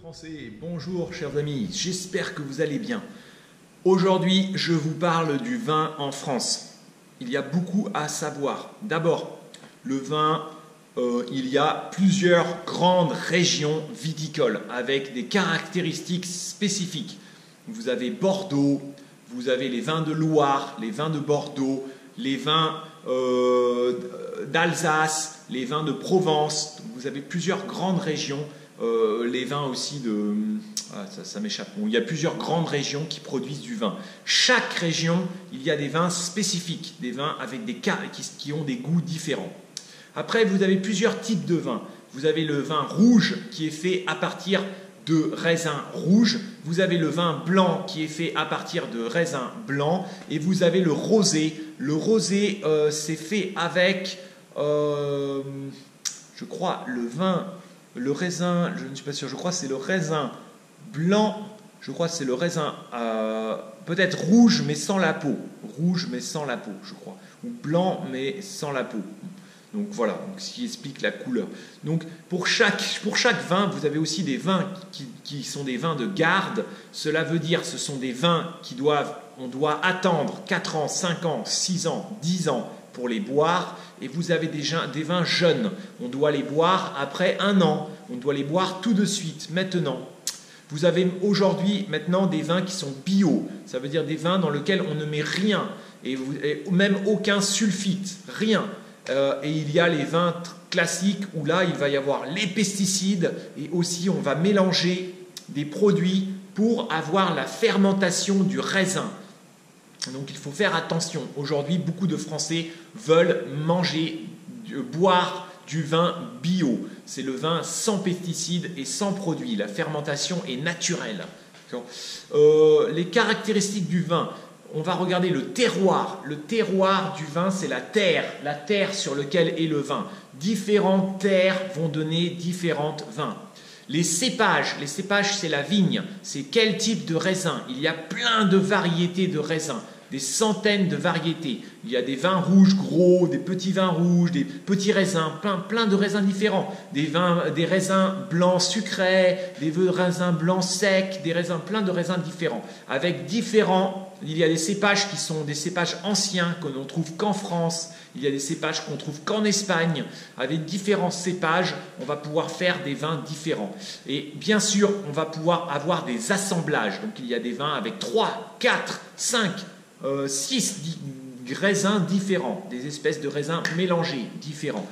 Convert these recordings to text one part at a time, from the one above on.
Français, bonjour chers amis, j'espère que vous allez bien. Aujourd'hui, je vous parle du vin en France. Il y a beaucoup à savoir. D'abord, le vin, il y a plusieurs grandes régions viticoles avec des caractéristiques spécifiques. Vous avez Bordeaux, vous avez les vins de Loire, les vins de Bordeaux, les vins d'Alsace, les vins de Provence. Vous avez plusieurs grandes régions. Les vins aussi de... ça m'échappe. Bon, il y a plusieurs grandes régions qui produisent du vin. Chaque région, il y a des vins spécifiques, des vins avec qui ont des goûts différents. Après, vous avez plusieurs types de vins. Vous avez le vin rouge qui est fait à partir de raisins rouges. Vous avez le vin blanc qui est fait à partir de raisins blancs. Et vous avez le rosé. Le rosé, c'est fait avec, je crois, le raisin, je ne suis pas sûr, je crois que c'est le raisin blanc, je crois que c'est le raisin peut-être rouge mais sans la peau. Rouge mais sans la peau, je crois. Ou blanc mais sans la peau. Donc voilà, donc, ce qui explique la couleur. Donc pour chaque vin, vous avez aussi des vins qui sont des vins de garde. Cela veut dire que ce sont des vins on doit attendre 4 ans, 5 ans, 6 ans, 10 ans pour les boire. Et vous avez des vins jeunes. On doit les boire après 1 an. On doit les boire tout de suite, maintenant. Vous avez aujourd'hui, maintenant, des vins qui sont bio. Ça veut dire des vins dans lesquels on ne met rien. Et même aucun sulfite, rien. Et il y a les vins classiques où là, il va y avoir les pesticides. Et aussi, on va mélanger des produits pour avoir la fermentation du raisin. Donc il faut faire attention. Aujourd'hui, beaucoup de Français veulent boire du vin bio. C'est le vin sans pesticides et sans produits. La fermentation est naturelle. Les caractéristiques du vin, on va regarder le terroir. Le terroir du vin, c'est la terre sur laquelle est le vin. Différentes terres vont donner différents vins. Les cépages, c'est la vigne. C'est quel type de raisin? Il y a plein de variétés de raisins, des centaines de variétés. Il y a des vins rouges gros, des petits vins rouges, des petits raisins, plein de raisins différents. Des raisins blancs sucrés, des raisins blancs secs, plein de raisins différents. Il y a des cépages qui sont des cépages anciens que l'on trouve qu'en France. Il y a des cépages qu'on trouve qu'en Espagne. Avec différents cépages, on va pouvoir faire des vins différents. Et bien sûr, on va pouvoir avoir des assemblages. Donc il y a des vins avec 3, 4, 5, 6 raisins différents, des espèces de raisins mélangés différents.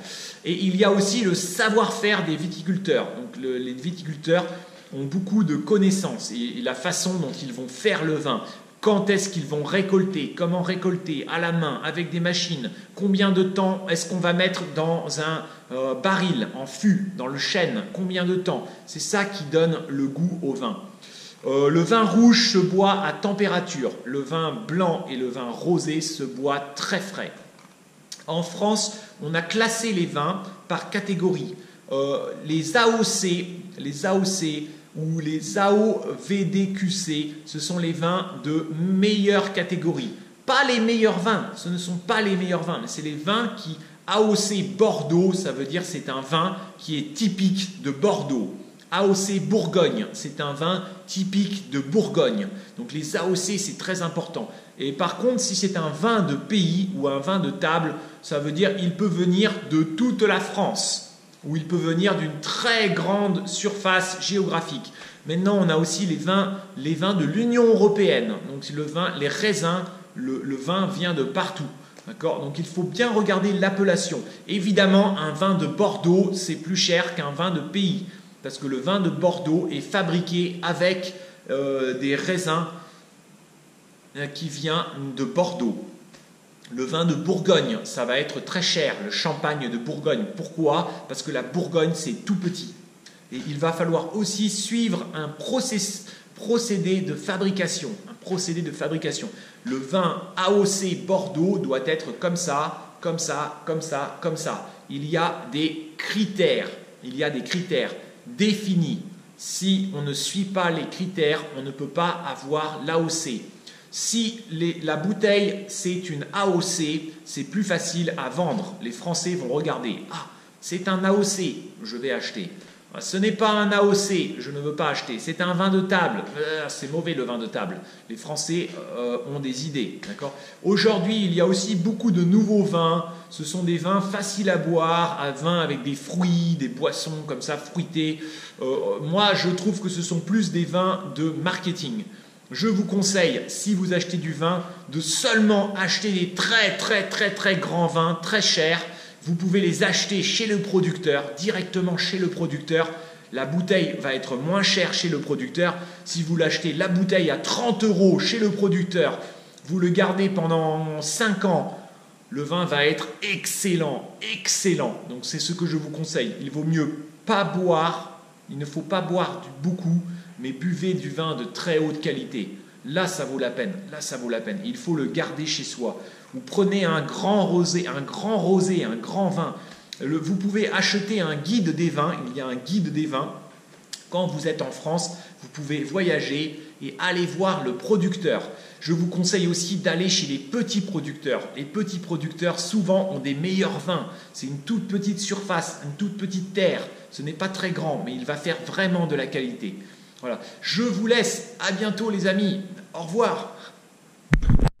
Et il y a aussi le savoir-faire des viticulteurs. Donc les viticulteurs ont beaucoup de connaissances et la façon dont ils vont faire le vin. Quand est-ce qu'ils vont récolter? Comment récolter? À la main, avec des machines? Combien de temps est-ce qu'on va mettre dans un baril, en fût, dans le chêne? Combien de temps? C'est ça qui donne le goût au vin. Le vin rouge se boit à température. Le vin blanc et le vin rosé se boivent très frais. En France, on a classé les vins par catégorie. Les AOC ou les AOVDQC, ce sont les vins de meilleure catégorie. Pas les meilleurs vins, ce ne sont pas les meilleurs vins, mais c'est les vins qui... AOC Bordeaux, ça veut dire c'est un vin qui est typique de Bordeaux. AOC Bourgogne, c'est un vin typique de Bourgogne. Donc les AOC, c'est très important. Et par contre, si c'est un vin de pays ou un vin de table, ça veut dire qu'il peut venir de toute la France, ou il peut venir d'une très grande surface géographique. Maintenant, on a aussi les vins de l'Union européenne. Donc les raisins, le vin vient de partout. D'accord? Donc il faut bien regarder l'appellation. Évidemment, un vin de Bordeaux, c'est plus cher qu'un vin de pays. Parce que le vin de Bordeaux est fabriqué avec des raisins qui viennent de Bordeaux. Le vin de Bourgogne, ça va être très cher, le champagne de Bourgogne. Pourquoi? Parce que la Bourgogne, c'est tout petit. Et il va falloir aussi suivre un procédé de fabrication. Le vin AOC Bordeaux doit être comme ça, comme ça, comme ça, comme ça. Il y a des critères définis. Si on ne suit pas les critères, on ne peut pas avoir l'AOC. Si la bouteille, c'est une AOC, c'est plus facile à vendre. Les Français vont regarder. Ah, c'est un AOC, je vais acheter. Ce n'est pas un AOC, je ne veux pas acheter. C'est un vin de table. C'est mauvais le vin de table. Les Français ont des idées. Aujourd'hui, il y a aussi beaucoup de nouveaux vins. Ce sont des vins faciles à boire, un vin avec des fruits, des boissons comme ça, fruités. Moi, je trouve que ce sont plus des vins de marketing. Je vous conseille, si vous achetez du vin, de seulement acheter des très grands vins, très chers. Vous pouvez les acheter chez le producteur, directement chez le producteur. La bouteille va être moins chère chez le producteur. Si vous l'achetez la bouteille à 30 € chez le producteur, vous le gardez pendant 5 ans, le vin va être excellent, excellent. Donc c'est ce que je vous conseille. Il vaut mieux pas boire, il ne faut pas boire beaucoup, mais buvez du vin de très haute qualité. Là, ça vaut la peine. Là, ça vaut la peine. Il faut le garder chez soi. Vous prenez un grand rosé, un grand vin. Vous pouvez acheter un guide des vins. Il y a un guide des vins. Quand vous êtes en France, vous pouvez voyager et aller voir le producteur. Je vous conseille aussi d'aller chez les petits producteurs. Les petits producteurs, souvent, ont des meilleurs vins. C'est une toute petite surface, une toute petite terre. Ce n'est pas très grand, mais il va faire vraiment de la qualité. Voilà. Je vous laisse. À bientôt, les amis. Au revoir.